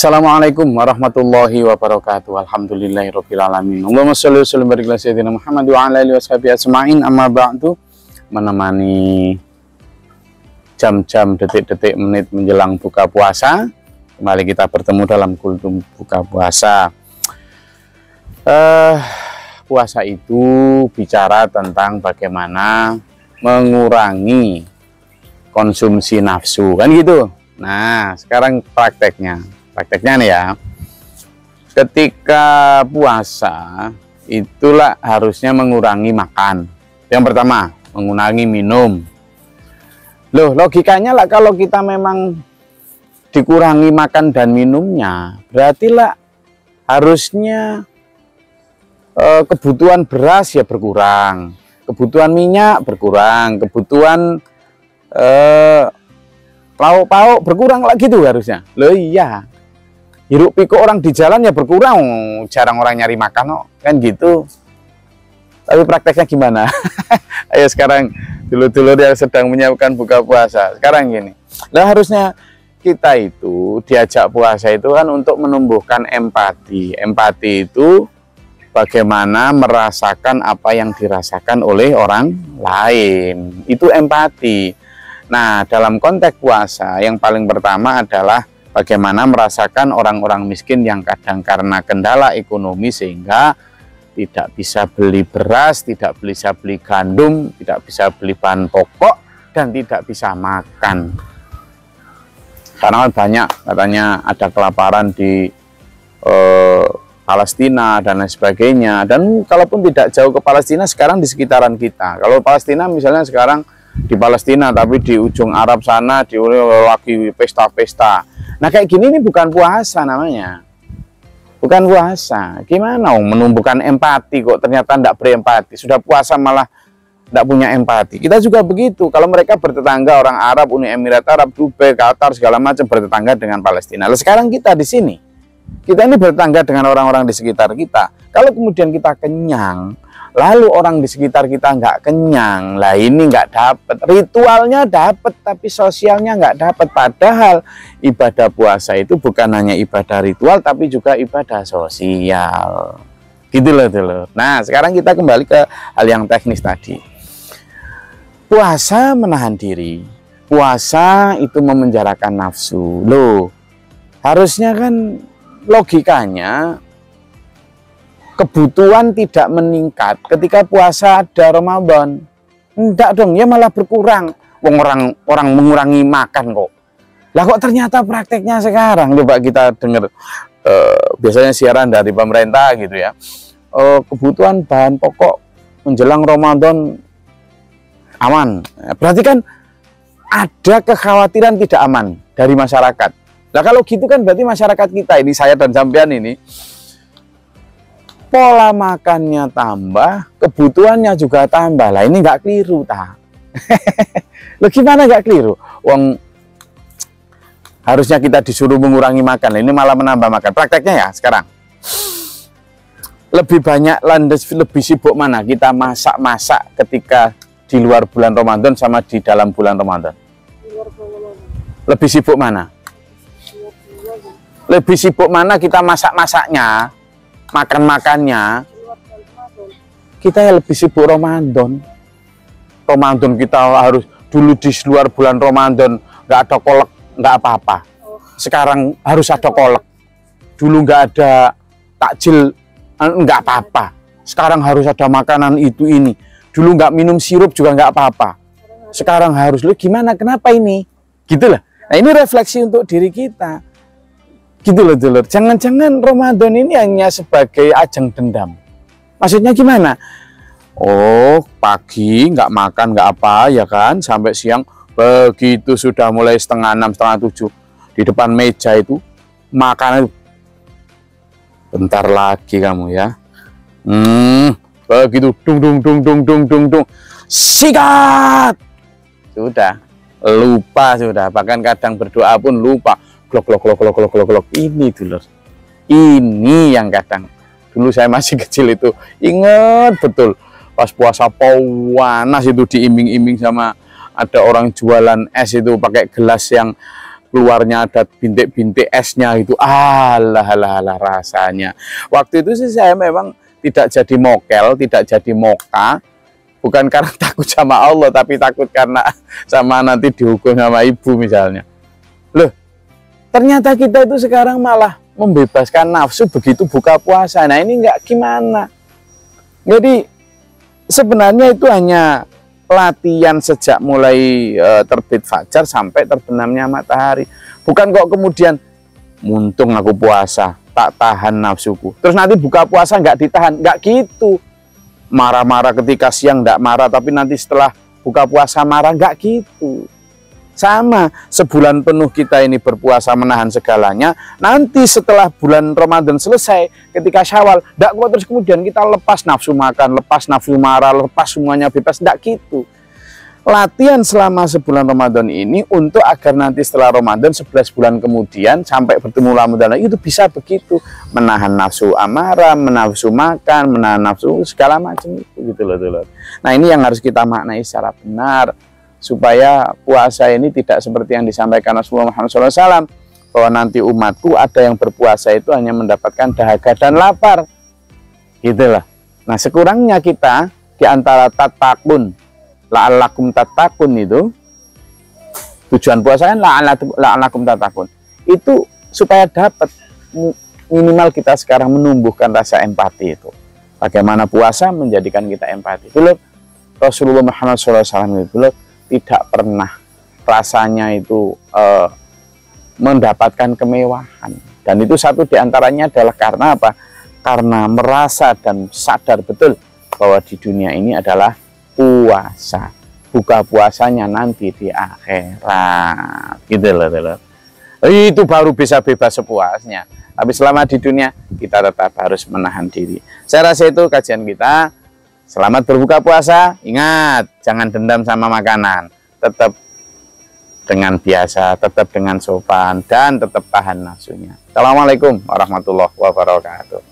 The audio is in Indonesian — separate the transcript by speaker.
Speaker 1: Assalamualaikum warahmatullahi wabarakatuh. Alhamdulillahirabbil alamin. Allahumma shalli wa sallim barik ala sayyidina Muhammad wa ala alihi washabihi ajmain. Amma ba'du. Menemani jam-jam, detik-detik, menit menjelang buka puasa, kembali kita bertemu dalam kultum buka puasa. Puasa itu bicara tentang bagaimana mengurangi konsumsi nafsu, kan gitu. Nah, sekarang prakteknya nih ya. Ketika puasa itulah harusnya mengurangi makan. Yang pertama, mengurangi minum. Loh, logikanya lah kalau kita memang dikurangi makan dan minumnya, berarti lah harusnya kebutuhan beras ya berkurang, kebutuhan minyak berkurang, kebutuhan lauk-pauk berkurang lagi tuh harusnya. Loh iya, hiruk pikuk orang di jalan ya berkurang, jarang orang nyari makan kok, kan gitu. Tapi prakteknya gimana? Ayo sekarang dulur-dulur yang sedang menyiapkan buka puasa, sekarang gini, lah harusnya kita itu diajak puasa itu kan untuk menumbuhkan empati. Empati itu bagaimana merasakan apa yang dirasakan oleh orang lain, itu empati. Nah, dalam konteks puasa yang paling pertama adalah bagaimana merasakan orang-orang miskin yang kadang karena kendala ekonomi sehingga tidak bisa beli beras, tidak bisa beli gandum, tidak bisa beli bahan pokok, dan tidak bisa makan. Karena banyak katanya ada kelaparan di Palestina dan lain sebagainya. Dan kalaupun tidak jauh ke Palestina, sekarang di sekitaran kita. Kalau Palestina misalnya sekarang di Palestina, tapi di ujung Arab sana lagi pesta-pesta. Nah kayak gini ini bukan puasa namanya. Bukan puasa. Gimana menumbuhkan empati kok ternyata tidak berempati. Sudah puasa malah tidak punya empati. Kita juga begitu. Kalau mereka bertetangga, orang Arab, Uni Emirat Arab, Dubai, Qatar, segala macam bertetangga dengan Palestina. Lalu sekarang kita di sini, kita ini bertetangga dengan orang-orang di sekitar kita. Kalau kemudian kita kenyang, lalu orang di sekitar kita nggak kenyang, lah ini nggak dapat. Ritualnya dapat, tapi sosialnya nggak dapat. Padahal ibadah puasa itu bukan hanya ibadah ritual, tapi juga ibadah sosial. Gitu loh, dulu. Nah, sekarang kita kembali ke hal yang teknis tadi. Puasa menahan diri. Puasa itu memenjarakan nafsu. Loh, harusnya kan logikanya kebutuhan tidak meningkat ketika puasa ada Ramadan. Enggak dong, ya malah berkurang. Orang mengurangi makan kok. Lah kok ternyata prakteknya sekarang, coba kita dengar biasanya siaran dari pemerintah gitu ya. Kebutuhan bahan pokok menjelang Ramadan aman. Berarti kan ada kekhawatiran tidak aman dari masyarakat. Nah kalau gitu kan berarti masyarakat kita ini, saya dan sampean ini, pola makannya tambah, kebutuhannya juga tambah. Lah ini nggak keliru ta? Loh gimana nggak keliru? Wong harusnya kita disuruh mengurangi makan, ini malah menambah makan. Prakteknya ya sekarang lebih banyak landas, lebih sibuk mana kita masak-masak ketika di luar bulan Ramadan sama di dalam bulan Ramadan? Lebih sibuk mana? Lebih sibuk mana kita masak-masaknya, makan-makannya? Kita yang lebih sibuk Ramadan. Ramadan kita harus dulu di luar bulan Ramadan nggak ada kolak, nggak apa-apa. Sekarang harus ada kolak. Dulu nggak ada takjil, nggak apa-apa. Sekarang harus ada makanan itu ini. Dulu nggak minum sirup juga nggak apa-apa. Sekarang harus. Lu gimana? Kenapa ini? Gitulah. Nah ini refleksi untuk diri kita. Gitu loh dulur. Jangan-jangan Ramadan ini hanya sebagai ajang dendam. Maksudnya gimana? Oh pagi nggak makan nggak apa ya kan, sampai siang. Begitu sudah mulai setengah 6, setengah 7 di depan meja itu makanan. Bentar lagi kamu ya. Begitu dung sikat. Sudah lupa sudah. Bahkan kadang berdoa pun lupa. Glok. Ini dulur. Ini yang kadang dulu saya masih kecil itu ingat betul pas puasa panas itu diiming-iming sama ada orang jualan es itu pakai gelas yang keluarnya ada bintik-bintik esnya itu, alah rasanya. Waktu itu sih saya memang tidak jadi mokel, tidak jadi moka, bukan karena takut sama Allah, tapi takut karena sama nanti dihukum sama ibu misalnya. Loh, ternyata kita itu sekarang malah membebaskan nafsu begitu buka puasa. Nah ini nggak gimana. Jadi sebenarnya itu hanya latihan sejak mulai terbit fajar sampai terbenamnya matahari. Bukan kok kemudian muntung aku puasa, tak tahan nafsuku. Terus nanti buka puasa nggak ditahan, nggak gitu. Marah-marah ketika siang nggak marah, tapi nanti setelah buka puasa marah, nggak gitu. Sama, sebulan penuh kita ini berpuasa menahan segalanya, nanti setelah bulan Ramadan selesai, ketika Syawal, tidak kuat terus kemudian kita lepas nafsu makan, lepas nafsu marah, lepas semuanya bebas, tidak gitu. Latihan selama sebulan Ramadan ini untuk agar nanti setelah Ramadan 11 bulan kemudian sampai bertemu Ramadan itu bisa begitu, menahan nafsu amarah, nafsu makan, menahan nafsu segala macam itu gitu loh. Nah ini yang harus kita maknai secara benar, supaya puasa ini tidak seperti yang disampaikan Rasulullah Muhammad SAW, bahwa nanti umatku ada yang berpuasa itu hanya mendapatkan dahaga dan lapar, gitulah. Nah sekurangnya kita di antara tatakun, la'allakum tatakun itu, tujuan puasa kan la'allakum tatakun, itu supaya dapat minimal kita sekarang menumbuhkan rasa empati itu. Bagaimana puasa menjadikan kita empati. Dulu Rasulullah Muhammad SAW itu tidak pernah rasanya itu mendapatkan kemewahan, dan itu satu diantaranya adalah karena apa? Karena merasa dan sadar betul bahwa di dunia ini adalah puasa, buka puasanya nanti di akhirat, gitu loh. Itu baru bisa bebas sepuasnya. Tapi selama di dunia kita tetap harus menahan diri. Saya rasa itu kajian kita. Selamat berbuka puasa. Ingat, jangan dendam sama makanan. Tetap dengan biasa, tetap dengan sopan, dan tetap tahan nafsunya. Assalamualaikum warahmatullahi wabarakatuh.